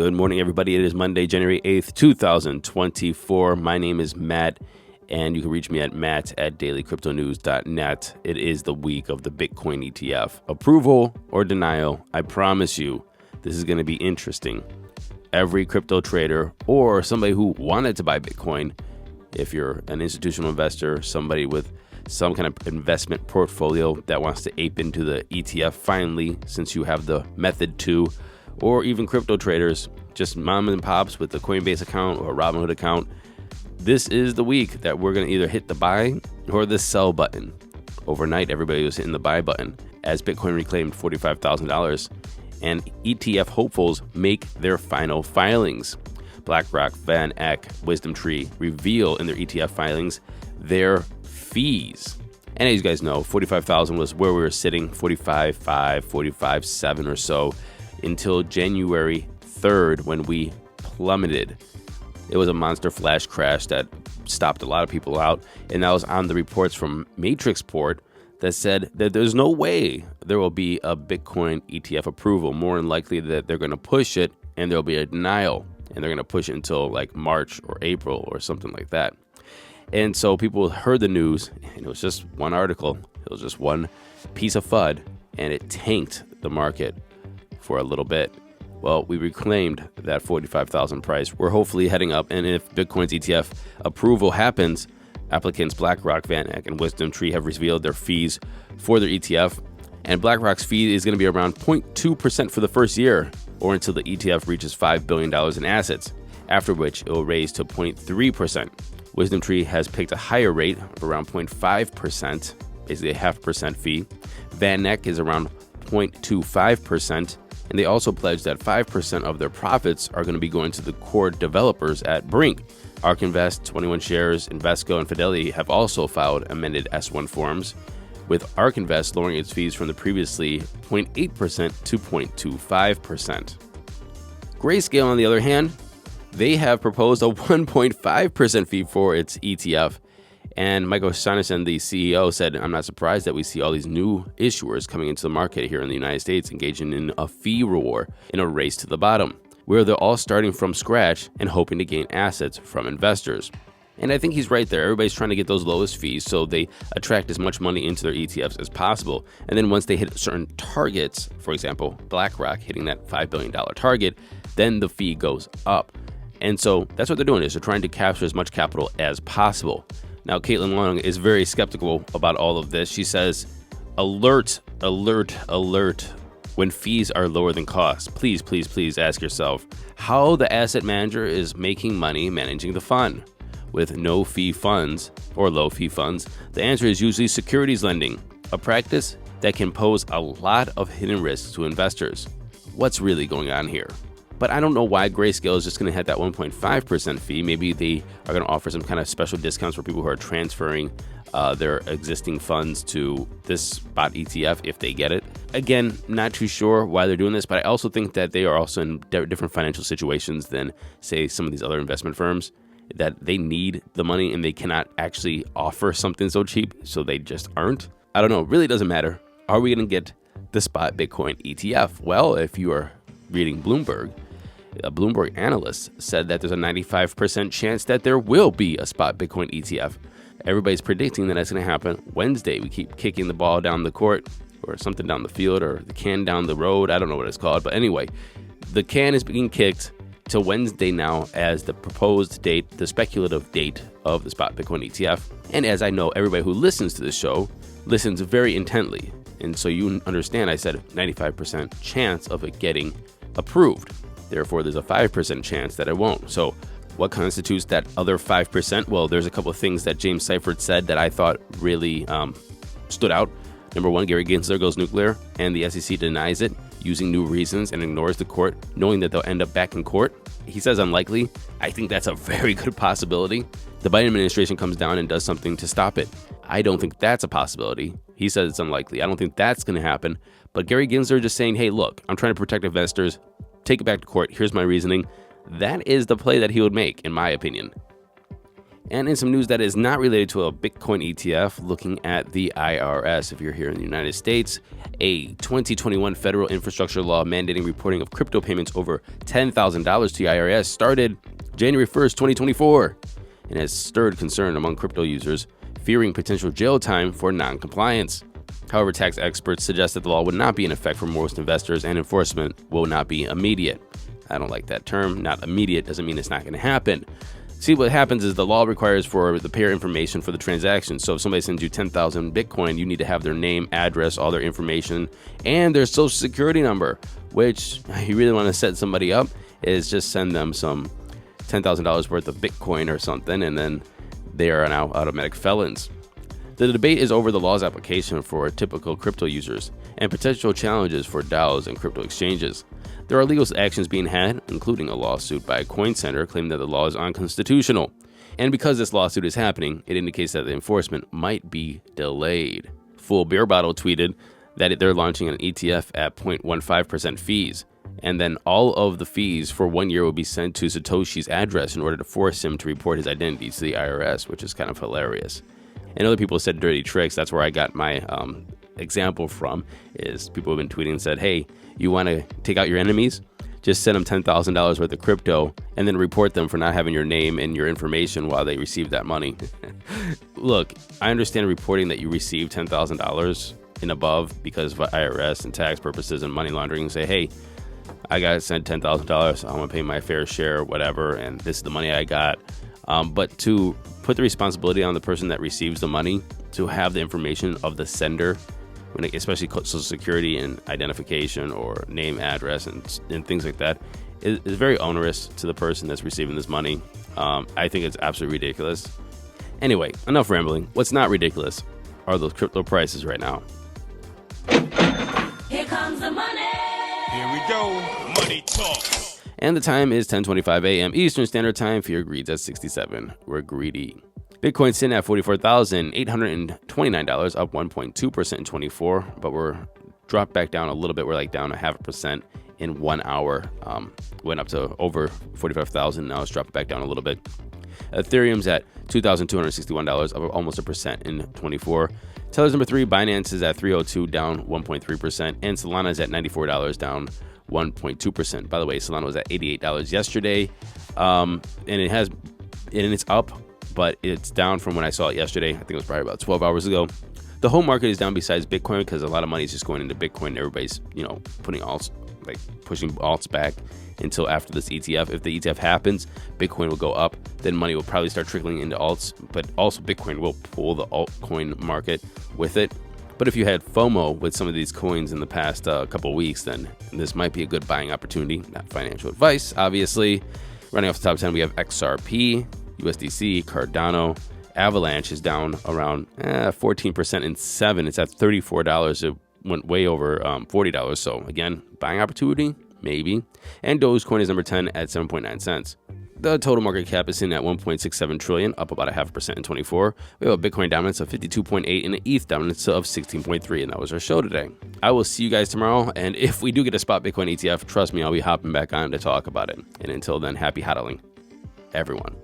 Good morning, everybody. It is Monday, January 8th, 2024. My name is Matt, and you can reach me at matt@dailycryptonews.net. It is the week of the Bitcoin ETF. Approval or denial, I promise you, this is going to be interesting. Every crypto trader or somebody who wanted to buy Bitcoin, if you're an institutional investor, somebody with some kind of investment portfolio that wants to ape into the ETF finally, since you have the method to, or even crypto traders, just mom and pops with the Coinbase account or Robinhood account, this is the week that we're going to either hit the buy or the sell button. Overnight, everybody was hitting the buy button as Bitcoin reclaimed $45,000 and ETF hopefuls make their final filings. BlackRock, VanEck, WisdomTree reveal in their ETF filings their fees. And as you guys know, 45,000 was where we were sitting, 45.5, 45.7 or so, until January 3rd when we plummeted. It was a monster flash crash that stopped a lot of people out, and that was on the reports from Matrixport that said that there's no way there will be a Bitcoin ETF approval. More than likely that they're going to push it and there'll be a denial, and they're going to push it until like March or April or something like that. And so people heard the news, and it was just one article, it was just one piece of FUD, and it tanked the market for a little bit. Well, we reclaimed that 45,000 price. We're hopefully heading up, and if Bitcoin's ETF approval happens, applicants BlackRock, VanEck, and WisdomTree have revealed their fees for their ETF, and BlackRock's fee is going to be around 0.2% for the first year, or until the ETF reaches $5 billion in assets, after which it will raise to 0.3%. WisdomTree has picked a higher rate of around 0.5%, basically a 0.5% fee. VanEck is around 0.25%, and they also pledged that 5% of their profits are going to be going to the core developers at Brink. ARK Invest, 21 Shares, Invesco, and Fidelity have also filed amended S1 forms, with ARK Invest lowering its fees from the previously 0.8% to 0.25%. Grayscale, on the other hand, they have proposed a 1.5% fee for its ETF. And Michael Sonnison, the CEO, said, "I'm not surprised that we see all these new issuers coming into the market here in the United States engaging in a fee war in a race to the bottom, where they're all starting from scratch and hoping to gain assets from investors." And I think he's right there. Everybody's trying to get those lowest fees so they attract as much money into their ETFs as possible. And then once they hit certain targets, for example, BlackRock hitting that $5 billion target, then the fee goes up. And so that's what they're doing, is they're trying to capture as much capital as possible. Now, Caitlin Long is very skeptical about all of this. She says, alert, alert, alert. When fees are lower than costs, please, please, please ask yourself how the asset manager is making money managing the fund. With no fee funds or low fee funds, the answer is usually securities lending, a practice that can pose a lot of hidden risks to investors. What's really going on here? But I don't know why Grayscale is just going to hit that 1.5% fee. Maybe they are going to offer some kind of special discounts for people who are transferring their existing funds to this spot ETF if they get it. Again, not too sure why they're doing this, but I also think that they are also in different financial situations than, say, some of these other investment firms, that they need the money and they cannot actually offer something so cheap, so they just aren't. I don't know. It really doesn't matter. Are we going to get the spot Bitcoin ETF? Well, if you are reading Bloomberg, a Bloomberg analyst said that there's a 95% chance that there will be a spot Bitcoin ETF. Everybody's predicting that that's going to happen Wednesday. We keep kicking the ball down the court, or something down the field, or the can down the road. I don't know what it's called. But anyway, the can is being kicked to Wednesday now as the proposed date, the speculative date of the spot Bitcoin ETF. And as I know, everybody who listens to this show listens very intently. And so you understand, I said 95% chance of it getting approved. Therefore, there's a 5% chance that it won't. So what constitutes that other 5%? Well, there's a couple of things that James Seifert said that I thought really stood out. Number one, Gary Gensler goes nuclear, and the SEC denies it, using new reasons and ignores the court, knowing that they'll end up back in court. He says unlikely. I think that's a very good possibility. The Biden administration comes down and does something to stop it. I don't think that's a possibility. He says it's unlikely. I don't think that's going to happen. But Gary Gensler just saying, hey, look, I'm trying to protect investors. Take it back to court. Here's my reasoning. That is the play that he would make, in my opinion. And in some news that is not related to a Bitcoin ETF, looking at the IRS, if you're here in the United States, a 2021 federal infrastructure law mandating reporting of crypto payments over $10,000 to the IRS started January 1st, 2024, and has stirred concern among crypto users, fearing potential jail time for non-compliance. However, tax experts suggest that the law would not be in effect for most investors and enforcement will not be immediate. I don't like that term. Not immediate doesn't mean it's not going to happen. See, what happens is the law requires for the payer information for the transaction. So if somebody sends you 10,000 Bitcoin, you need to have their name, address, all their information, and their social security number, which you really want to set somebody up is just send them some $10,000 worth of Bitcoin or something, and then they are now automatic felons. The debate is over the law's application for typical crypto users and potential challenges for DAOs and crypto exchanges. There are legal actions being had, including a lawsuit by Coin Center claiming that the law is unconstitutional. And because this lawsuit is happening, it indicates that the enforcement might be delayed. Full Beer Bottle tweeted that they're launching an ETF at 0.15% fees, and then all of the fees for 1 year will be sent to Satoshi's address in order to force him to report his identity to the IRS, which is kind of hilarious. And other people said dirty tricks. That's where I got my example from, is people have been tweeting and said, hey, you want to take out your enemies? Just send them $10,000 worth of crypto and then report them for not having your name and your information while they receive that money. Look, I understand reporting that you received $10,000 and above because of IRS and tax purposes and money laundering, and say, hey, I got sent $10,000. I want to pay my fair share, whatever, and this is the money I got. But to put the responsibility on the person that receives the money to have the information of the sender, especially social security and identification or name, address, and things like that, is very onerous to the person that's receiving this money. I think it's absolutely ridiculous. Anyway, enough rambling. What's not ridiculous are those crypto prices right now. Here comes the money. Here we go. Money talk. And the time is 10:25 a.m. Eastern Standard Time. Fear greed's at 67. We're greedy. Bitcoin sitting at $44,829, up 1.2% in 24, but we're dropped back down a little bit. We're like down 0.5% in 1 hour. Went up to over 45,000. Now it's dropped back down a little bit. Ethereum's at $2,261, up almost 1% in 24. Tether's number 3. Binance is at 302, down 1.3%, and Solana is at $94, down 1.2%. By the way, Solana was at $88 yesterday, and it's up, but it's down from when I saw it yesterday. I think it was probably about 12 hours ago. The whole market is down besides Bitcoin because a lot of money is just going into Bitcoin. Everybody's, putting alts, like pushing alts back until after this ETF. If the ETF happens, Bitcoin will go up. Then money will probably start trickling into alts, but also Bitcoin will pull the altcoin market with it. But if you had FOMO with some of these coins in the past couple weeks, then this might be a good buying opportunity. Not financial advice, obviously. Running off the top 10, we have XRP, USDC, Cardano. Avalanche is down around 14% in 7. It's at $34. It went way over $40. So again, buying opportunity, maybe. And Dogecoin is number 10 at 7.9 cents. The total market cap is sitting at 1.67 trillion, up about 0.5% in 24. We have a Bitcoin dominance of 52.8 and an ETH dominance of 16.3, and that was our show today. I will see you guys tomorrow, and if we do get a spot Bitcoin ETF, trust me, I'll be hopping back on to talk about it. And until then, happy hodling, everyone.